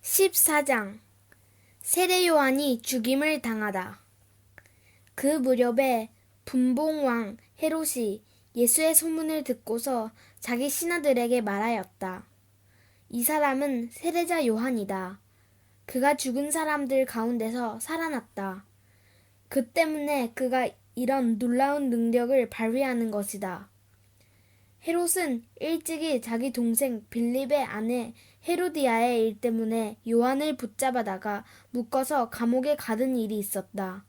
14장 세례 요한이 죽임을 당하다. 그 무렵에 분봉왕 헤롯이 예수의 소문을 듣고서 자기 신하들에게 말하였다. 이 사람은 세례자 요한이다. 그가 죽은 사람들 가운데서 살아났다. 그 때문에 그가 이런 놀라운 능력을 발휘하는 것이다. 헤롯은 일찍이 자기 동생 빌립의 아내 헤로디아의 일 때문에 요한을 붙잡아다가 묶어서 감옥에 가둔 일이 있었다.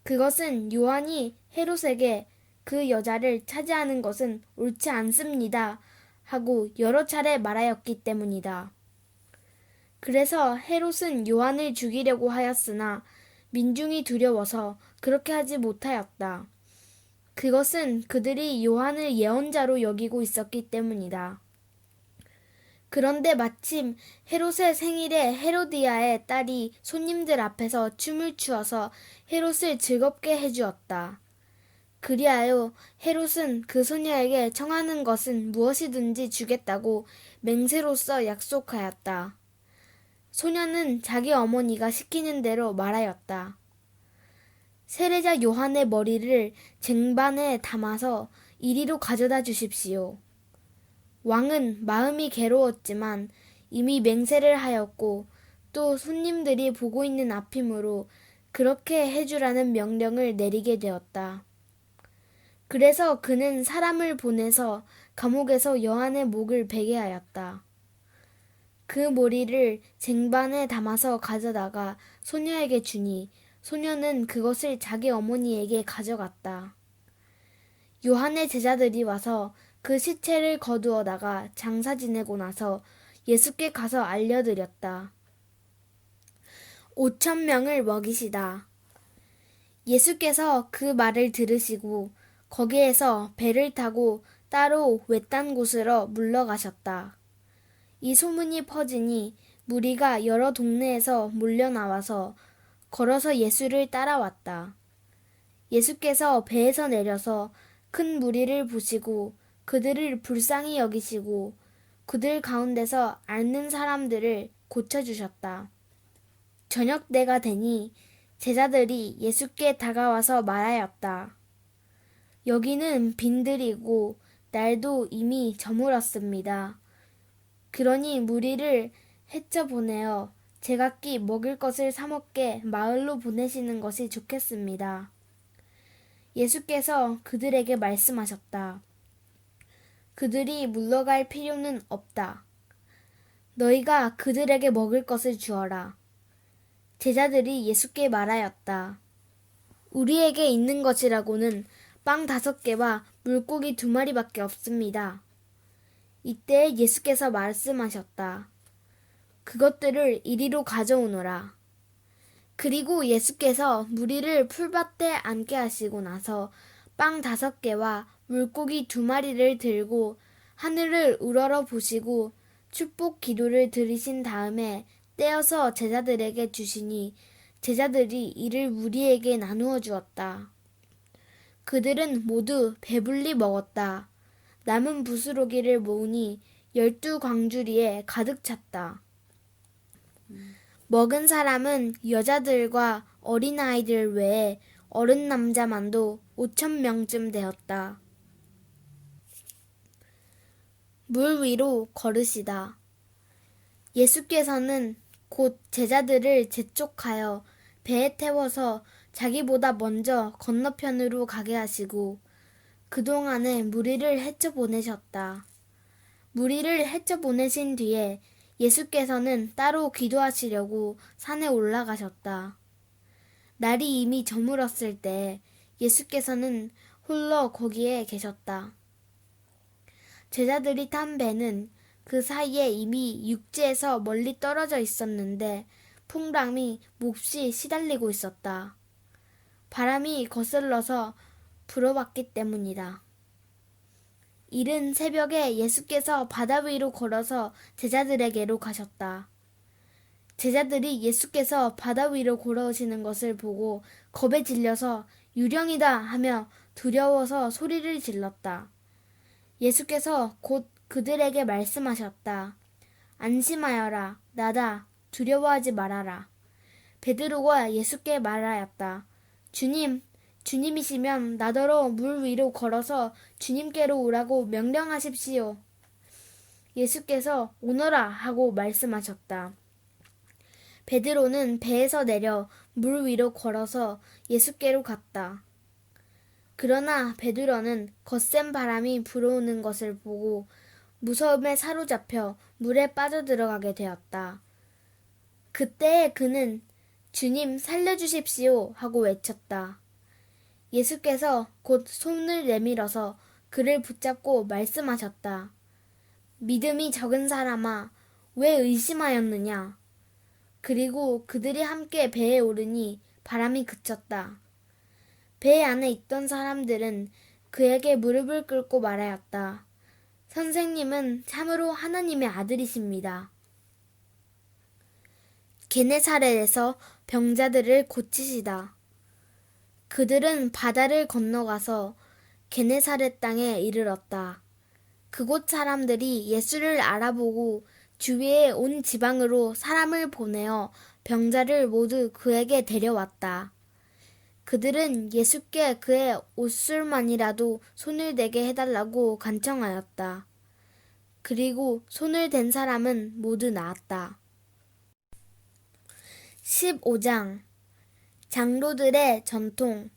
그것은 요한이 헤롯에게 그 여자를 차지하는 것은 옳지 않습니다 하고 여러 차례 말하였기 때문이다. 그래서 헤롯은 요한을 죽이려고 하였으나 민중이 두려워서 그렇게 하지 못하였다. 그것은 그들이 요한을 예언자로 여기고 있었기 때문이다. 그런데 마침 헤롯의 생일에 헤로디아의 딸이 손님들 앞에서 춤을 추어서 헤롯을 즐겁게 해주었다. 그리하여 헤롯은 그 소녀에게 청하는 것은 무엇이든지 주겠다고 맹세로써 약속하였다. 소녀는 자기 어머니가 시키는 대로 말하였다. 세례자 요한의 머리를 쟁반에 담아서 이리로 가져다 주십시오. 왕은 마음이 괴로웠지만 이미 맹세를 하였고 또 손님들이 보고 있는 앞이므로 그렇게 해주라는 명령을 내리게 되었다. 그래서 그는 사람을 보내서 감옥에서 요한의 목을 베게 하였다. 그 머리를 쟁반에 담아서 가져다가 소녀에게 주니 소녀는 그것을 자기 어머니에게 가져갔다. 요한의 제자들이 와서 그 시체를 거두어다가 장사 지내고 나서 예수께 가서 알려드렸다. 5,000명을 먹이시다. 예수께서 그 말을 들으시고 거기에서 배를 타고 따로 외딴 곳으로 물러가셨다. 이 소문이 퍼지니 무리가 여러 동네에서 몰려 나와서 걸어서 예수를 따라왔다. 예수께서 배에서 내려서 큰 무리를 보시고 그들을 불쌍히 여기시고 그들 가운데서 앓는 사람들을 고쳐주셨다. 저녁 때가 되니 제자들이 예수께 다가와서 말하였다. 여기는 빈들이고 날도 이미 저물었습니다. 그러니 무리를 헤쳐 보내어 제각기 먹을 것을 사 먹게 마을로 보내시는 것이 좋겠습니다. 예수께서 그들에게 말씀하셨다. 그들이 물러갈 필요는 없다. 너희가 그들에게 먹을 것을 주어라. 제자들이 예수께 말하였다. 우리에게 있는 것이라고는 빵 5개와 물고기 2마리밖에 없습니다. 이때 예수께서 말씀하셨다. 그것들을 이리로 가져오너라. 그리고 예수께서 무리를 풀밭에 앉게 하시고 나서 빵 5개와 물고기 2마리를 들고 하늘을 우러러 보시고 축복 기도를 드리신 다음에 떼어서 제자들에게 주시니 제자들이 이를 무리에게 나누어 주었다. 그들은 모두 배불리 먹었다. 남은 부스러기를 모으니 12광주리에 가득 찼다. 먹은 사람은 여자들과 어린아이들 외에 어른 남자만도 5,000명쯤 되었다. 물 위로 걸으시다. 예수께서는 곧 제자들을 재촉하여 배에 태워서 자기보다 먼저 건너편으로 가게 하시고 그동안에 무리를 헤쳐 보내셨다. 무리를 헤쳐 보내신 뒤에 예수께서는 따로 기도하시려고 산에 올라가셨다. 날이 이미 저물었을 때 예수께서는 홀로 거기에 계셨다. 제자들이 탄 배는 그 사이에 이미 육지에서 멀리 떨어져 있었는데 풍랑이 몹시 시달리고 있었다. 바람이 거슬러서 불어왔기 때문이다. 이른 새벽에 예수께서 바다 위로 걸어서 제자들에게로 가셨다. 제자들이 예수께서 바다 위로 걸어오시는 것을 보고 겁에 질려서 유령이다 하며 두려워서 소리를 질렀다. 예수께서 곧 그들에게 말씀하셨다. 안심하여라, 나다. 두려워하지 말아라. 베드로가 예수께 말하였다. 주님, 주님이시면 나더러 물 위로 걸어서 주님께로 오라고 명령하십시오. 예수께서 오너라 하고 말씀하셨다. 베드로는 배에서 내려 물 위로 걸어서 예수께로 갔다. 그러나 베드로는 거센 바람이 불어오는 것을 보고 무서움에 사로잡혀 물에 빠져들어가게 되었다. 그때 그는 주님 살려주십시오 하고 외쳤다. 예수께서 곧 손을 내밀어서 그를 붙잡고 말씀하셨다. 믿음이 적은 사람아, 왜 의심하였느냐? 그리고 그들이 함께 배에 오르니 바람이 그쳤다. 배 안에 있던 사람들은 그에게 무릎을 꿇고 말하였다. 선생님은 참으로 하나님의 아들이십니다. 게네사렛에서 병자들을 고치시다. 그들은 바다를 건너가서 게네사렛 땅에 이르렀다. 그곳 사람들이 예수를 알아보고 주위에 온 지방으로 사람을 보내어 병자를 모두 그에게 데려왔다. 그들은 예수께 그의 옷술만이라도 손을 대게 해달라고 간청하였다. 그리고 손을 댄 사람은 모두 나았다. 15장 장로들의 전통.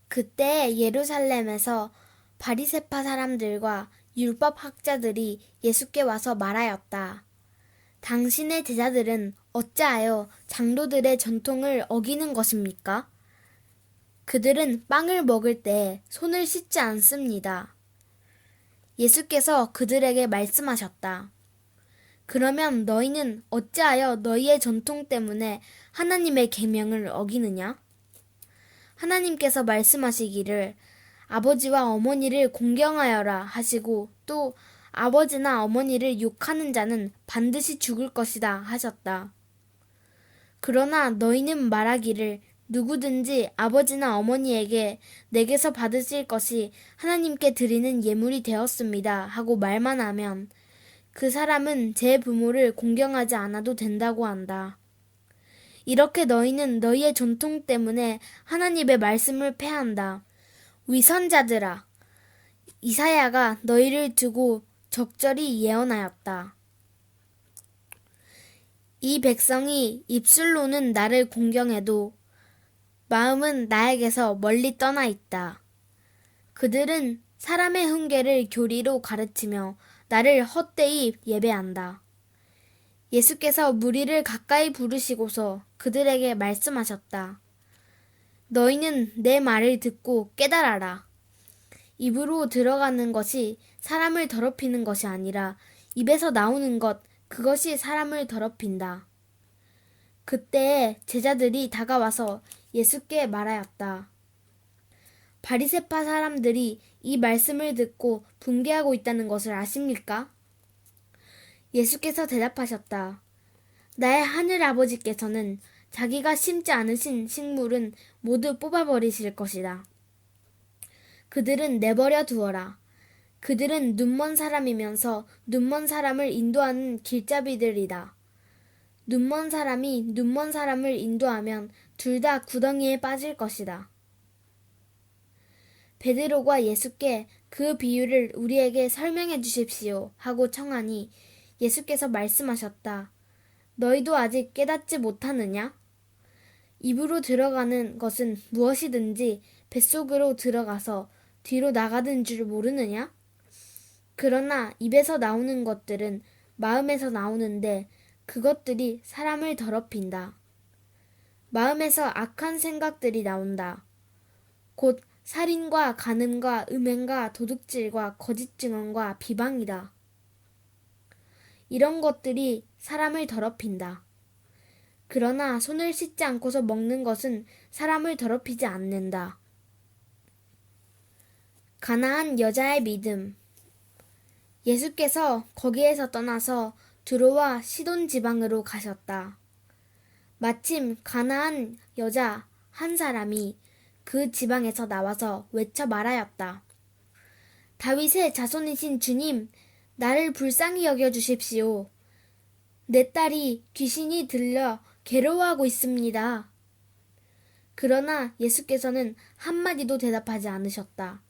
그때 예루살렘에서 바리새파 사람들과 율법 학자들이 예수께 와서 말하였다. 당신의 제자들은 어찌하여 장로들의 전통을 어기는 것입니까? 그들은 빵을 먹을 때 손을 씻지 않습니다. 예수께서 그들에게 말씀하셨다. 그러면 너희는 어찌하여 너희의 전통 때문에 하나님의 계명을 어기느냐? 하나님께서 말씀하시기를 아버지와 어머니를 공경하여라 하시고 또 아버지나 어머니를 욕하는 자는 반드시 죽을 것이다 하셨다. 그러나 너희는 말하기를 누구든지 아버지나 어머니에게 내게서 받으실 것이 하나님께 드리는 예물이 되었습니다 하고 말만 하면 그 사람은 제 부모를 공경하지 않아도 된다고 한다. 이렇게 너희는 너희의 전통 때문에 하나님의 말씀을 패한다. 위선자들아, 이사야가 너희를 두고 적절히 예언하였다. 이 백성이 입술로는 나를 공경해도 마음은 나에게서 멀리 떠나 있다. 그들은 사람의 훈계를 교리로 가르치며 나를 헛되이 예배한다. 예수께서 무리를 가까이 부르시고서 그들에게 말씀하셨다. 너희는 내 말을 듣고 깨달아라. 입으로 들어가는 것이 사람을 더럽히는 것이 아니라 입에서 나오는 것, 그것이 사람을 더럽힌다. 그때 제자들이 다가와서 예수께 말하였다. 바리새파 사람들이 이 말씀을 듣고 붕괴하고 있다는 것을 아십니까? 예수께서 대답하셨다. 나의 하늘 아버지께서는 자기가 심지 않으신 식물은 모두 뽑아버리실 것이다. 그들은 내버려 두어라. 그들은 눈먼 사람이면서 눈먼 사람을 인도하는 길잡이들이다. 눈먼 사람이 눈먼 사람을 인도하면 둘 다 구덩이에 빠질 것이다. 베드로가 예수께 그 비유를 우리에게 설명해 주십시오 하고 청하니 예수께서 말씀하셨다. 너희도 아직 깨닫지 못하느냐? 입으로 들어가는 것은 무엇이든지 뱃속으로 들어가서 뒤로 나가는 줄 모르느냐? 그러나 입에서 나오는 것들은 마음에서 나오는데 그것들이 사람을 더럽힌다. 마음에서 악한 생각들이 나온다. 곧 살인과 간음과 음행과 도둑질과 거짓 증언과 비방이다. 이런 것들이 사람을 더럽힌다. 그러나 손을 씻지 않고서 먹는 것은 사람을 더럽히지 않는다. 가나안 여자의 믿음. 예수께서 거기에서 떠나서 두로와 시돈 지방으로 가셨다. 마침 가나안 여자 한 사람이 그 지방에서 나와서 외쳐 말하였다. 다윗의 자손이신 주님, 나를 불쌍히 여겨 주십시오. 내 딸이 귀신이 들려 괴로워하고 있습니다. 그러나 예수께서는 한마디도 대답하지 않으셨다.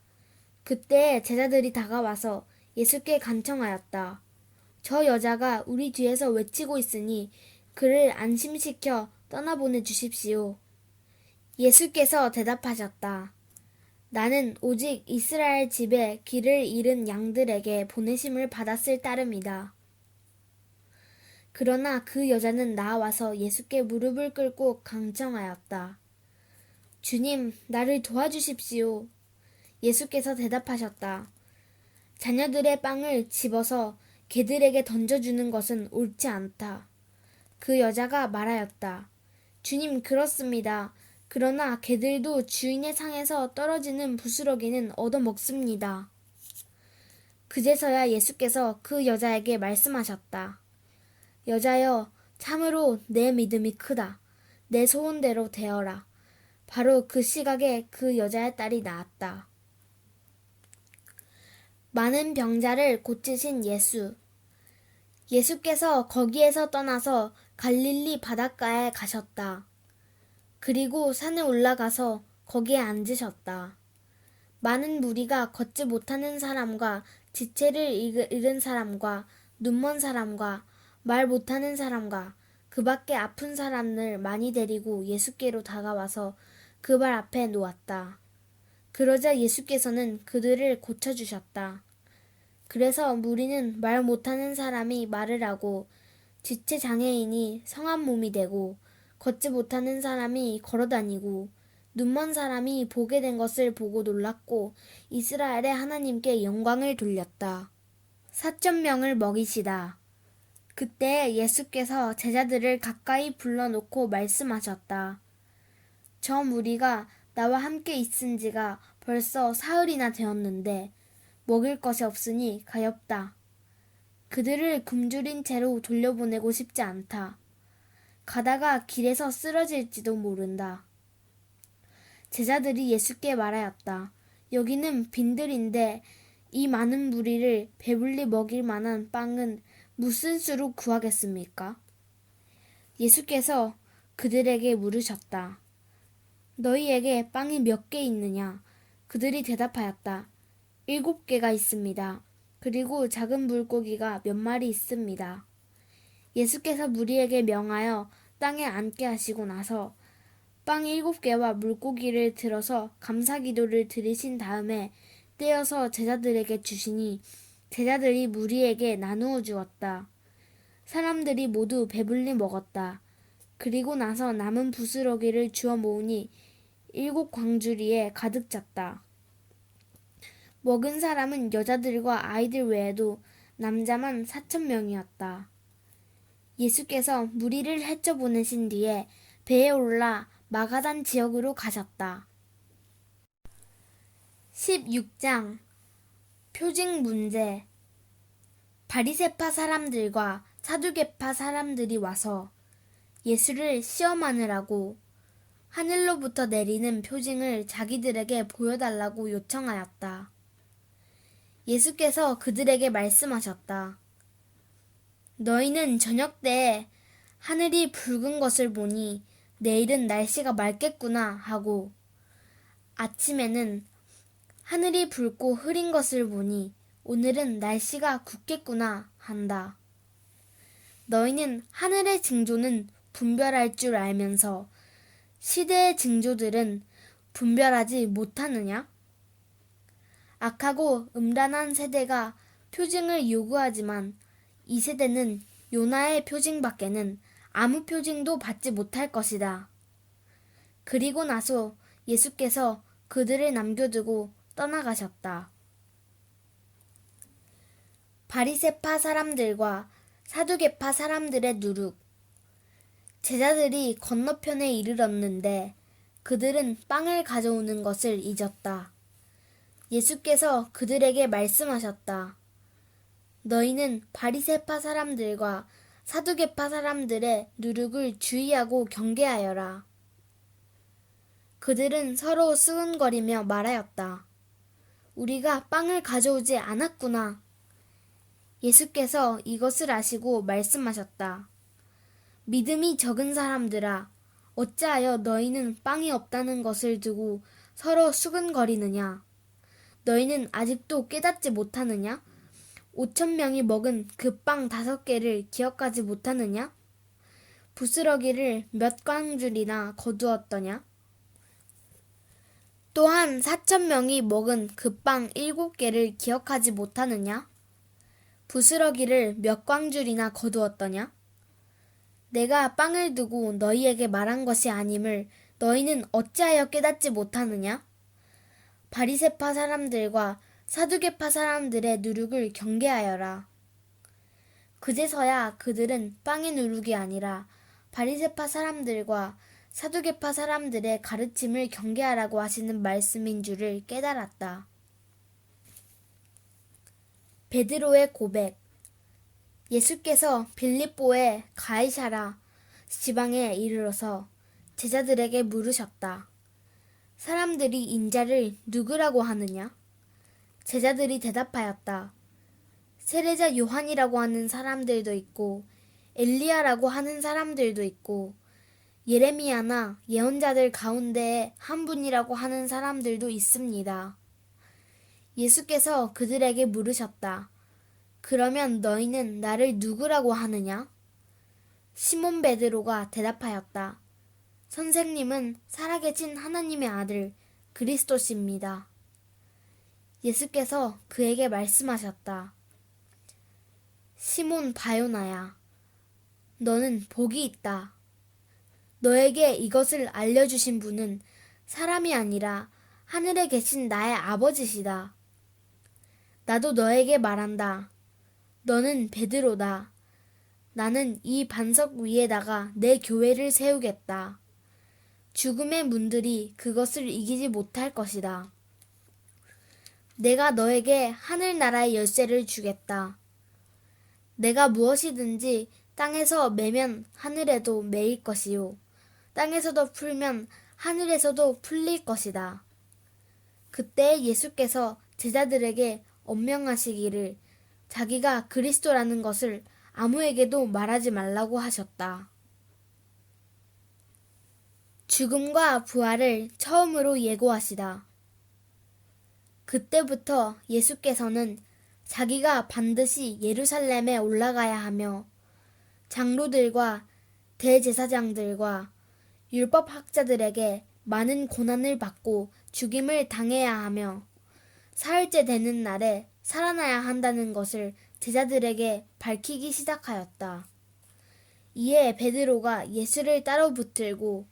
그때 제자들이 다가와서 예수께 간청하였다. 저 여자가 우리 뒤에서 외치고 있으니 그를 안심시켜 떠나보내 주십시오. 예수께서 대답하셨다. 나는 오직 이스라엘 집에 길을 잃은 양들에게 보내심을 받았을 따름이다. 그러나 그 여자는 나와서 예수께 무릎을 꿇고 강청하였다. 주님, 나를 도와주십시오. 예수께서 대답하셨다. 자녀들의 빵을 집어서 개들에게 던져주는 것은 옳지 않다. 그 여자가 말하였다. 주님, 그렇습니다. 그러나 개들도 주인의 상에서 떨어지는 부스러기는 얻어먹습니다. 그제서야 예수께서 그 여자에게 말씀하셨다. 여자여, 참으로 내 믿음이 크다. 내 소원대로 되어라. 바로 그 시각에 그 여자의 딸이 나았다. 많은 병자를 고치신 예수. 예수께서 거기에서 떠나서 갈릴리 바닷가에 가셨다. 그리고 산에 올라가서 거기에 앉으셨다. 많은 무리가 걷지 못하는 사람과 지체를 잃은 사람과 눈먼 사람과 말 못하는 사람과 그 밖에 아픈 사람을 많이 데리고 예수께로 다가와서 그 발 앞에 놓았다. 그러자 예수께서는 그들을 고쳐주셨다. 그래서 무리는 말 못하는 사람이 말을 하고 지체 장애인이 성한 몸이 되고 걷지 못하는 사람이 걸어다니고 눈먼 사람이 보게 된 것을 보고 놀랐고 이스라엘의 하나님께 영광을 돌렸다. 4,000명을 먹이시다. 그때 예수께서 제자들을 가까이 불러놓고 말씀하셨다. 저 무리가 나와 함께 있은 지가 벌써 사흘이나 되었는데 먹을 것이 없으니 가엾다. 그들을 굶주린 채로 돌려보내고 싶지 않다. 가다가 길에서 쓰러질지도 모른다. 제자들이 예수께 말하였다. 여기는 빈들인데 이 많은 무리를 배불리 먹일 만한 빵은 무슨 수로 구하겠습니까? 예수께서 그들에게 물으셨다. 너희에게 빵이 몇 개 있느냐? 그들이 대답하였다. 7개가 있습니다. 그리고 작은 물고기가 몇 마리 있습니다. 예수께서 무리에게 명하여 땅에 앉게 하시고 나서 빵 7개와 물고기를 들어서 감사기도를 드리신 다음에 떼어서 제자들에게 주시니 제자들이 무리에게 나누어 주었다. 사람들이 모두 배불리 먹었다. 그리고 나서 남은 부스러기를 주워 모으니 7광주리에 가득 찼다. 먹은 사람은 여자들과 아이들 외에도 남자만 4,000명이었다. 예수께서 무리를 헤쳐 보내신 뒤에 배에 올라 마가단 지역으로 가셨다. 16장 표징 문제. 바리새파 사람들과 사두개파 사람들이 와서 예수를 시험하느라고 하늘로부터 내리는 표징을 자기들에게 보여달라고 요청하였다. 예수께서 그들에게 말씀하셨다. 너희는 저녁 때에 하늘이 붉은 것을 보니 내일은 날씨가 맑겠구나 하고 아침에는 하늘이 붉고 흐린 것을 보니 오늘은 날씨가 굳겠구나 한다. 너희는 하늘의 징조는 분별할 줄 알면서 시대의 징조들은 분별하지 못하느냐? 악하고 음란한 세대가 표징을 요구하지만 이 세대는 요나의 표징밖에는 아무 표징도 받지 못할 것이다. 그리고 나서 예수께서 그들을 남겨두고 떠나가셨다. 바리새파 사람들과 사두개파 사람들의 누룩. 제자들이 건너편에 이르렀는데 그들은 빵을 가져오는 것을 잊었다. 예수께서 그들에게 말씀하셨다. 너희는 바리새파 사람들과 사두개파 사람들의 누룩을 주의하고 경계하여라. 그들은 서로 수근거리며 말하였다. 우리가 빵을 가져오지 않았구나. 예수께서 이것을 아시고 말씀하셨다. 믿음이 적은 사람들아, 어찌하여 너희는 빵이 없다는 것을 두고 서로 수근거리느냐? 너희는 아직도 깨닫지 못하느냐? 5,000명이 먹은 그 빵 5개를 기억하지 못하느냐? 부스러기를 몇 광줄이나 거두었더냐? 또한 4,000명이 먹은 그 빵 7개를 기억하지 못하느냐? 부스러기를 몇 광줄이나 거두었더냐? 내가 빵을 두고 너희에게 말한 것이 아님을 너희는 어찌하여 깨닫지 못하느냐? 바리새파 사람들과 사두개파 사람들의 누룩을 경계하여라. 그제서야 그들은 빵의 누룩이 아니라 바리새파 사람들과 사두개파 사람들의 가르침을 경계하라고 하시는 말씀인 줄을 깨달았다. 베드로의 고백. 예수께서 빌립보의 가이사라 지방에 이르러서 제자들에게 물으셨다. 사람들이 인자를 누구라고 하느냐? 제자들이 대답하였다. 세례자 요한이라고 하는 사람들도 있고 엘리야라고 하는 사람들도 있고 예레미야나 예언자들 가운데에 한 분이라고 하는 사람들도 있습니다. 예수께서 그들에게 물으셨다. 그러면 너희는 나를 누구라고 하느냐? 시몬 베드로가 대답하였다. 선생님은 살아계신 하나님의 아들 그리스도십니다. 예수께서 그에게 말씀하셨다. 시몬 바요나야, 너는 복이 있다. 너에게 이것을 알려주신 분은 사람이 아니라 하늘에 계신 나의 아버지시다. 나도 너에게 말한다. 너는 베드로다. 나는 이 반석 위에다가 내 교회를 세우겠다. 죽음의 문들이 그것을 이기지 못할 것이다. 내가 너에게 하늘나라의 열쇠를 주겠다. 내가 무엇이든지 땅에서 매면 하늘에도 매일 것이요. 땅에서도 풀면 하늘에서도 풀릴 것이다. 그때 예수께서 제자들에게 엄명하시기를 자기가 그리스도라는 것을 아무에게도 말하지 말라고 하셨다. 죽음과 부활을 처음으로 예고하시다. 그때부터 예수께서는 자기가 반드시 예루살렘에 올라가야 하며 장로들과 대제사장들과 율법학자들에게 많은 고난을 받고 죽임을 당해야 하며 사흘째 되는 날에 살아나야 한다는 것을 제자들에게 밝히기 시작하였다. 이에 베드로가 예수를 따로 붙들고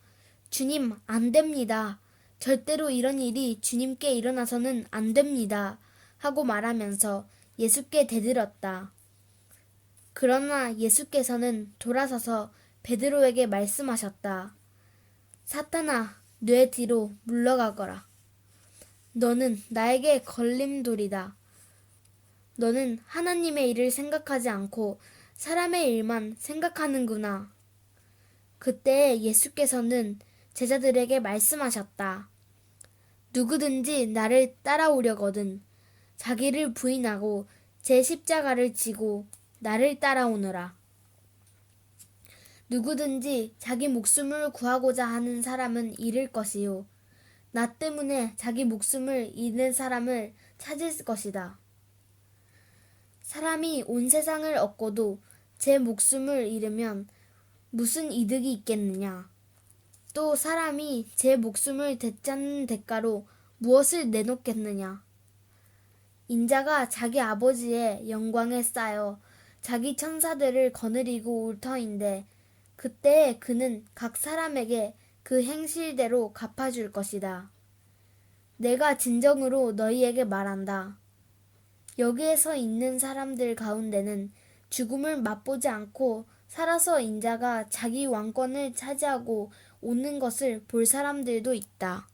주님, 안 됩니다. 절대로 이런 일이 주님께 일어나서는 안 됩니다. 하고 말하면서 예수께 대들었다. 그러나 예수께서는 돌아서서 베드로에게 말씀하셨다. 사탄아, 뇌 뒤로 물러가거라. 너는 나에게 걸림돌이다. 너는 하나님의 일을 생각하지 않고 사람의 일만 생각하는구나. 그때 예수께서는 제자들에게 말씀하셨다. 누구든지 나를 따라오려거든 자기를 부인하고 제 십자가를 지고 나를 따라오너라. 누구든지 자기 목숨을 구하고자 하는 사람은 잃을 것이요. 나 때문에 자기 목숨을 잃는 사람을 찾을 것이다. 사람이 온 세상을 얻고도 제 목숨을 잃으면 무슨 이득이 있겠느냐. 또 사람이 제 목숨을 되찾는 대가로 무엇을 내놓겠느냐. 인자가 자기 아버지의 영광에 쌓여 자기 천사들을 거느리고 올 터인데 그때에 그는 각 사람에게 그 행실대로 갚아줄 것이다. 내가 진정으로 너희에게 말한다. 여기에서 있는 사람들 가운데는 죽음을 맛보지 않고 살아서 인자가 자기 왕권을 차지하고 오는 것을 볼 사람들도 있다.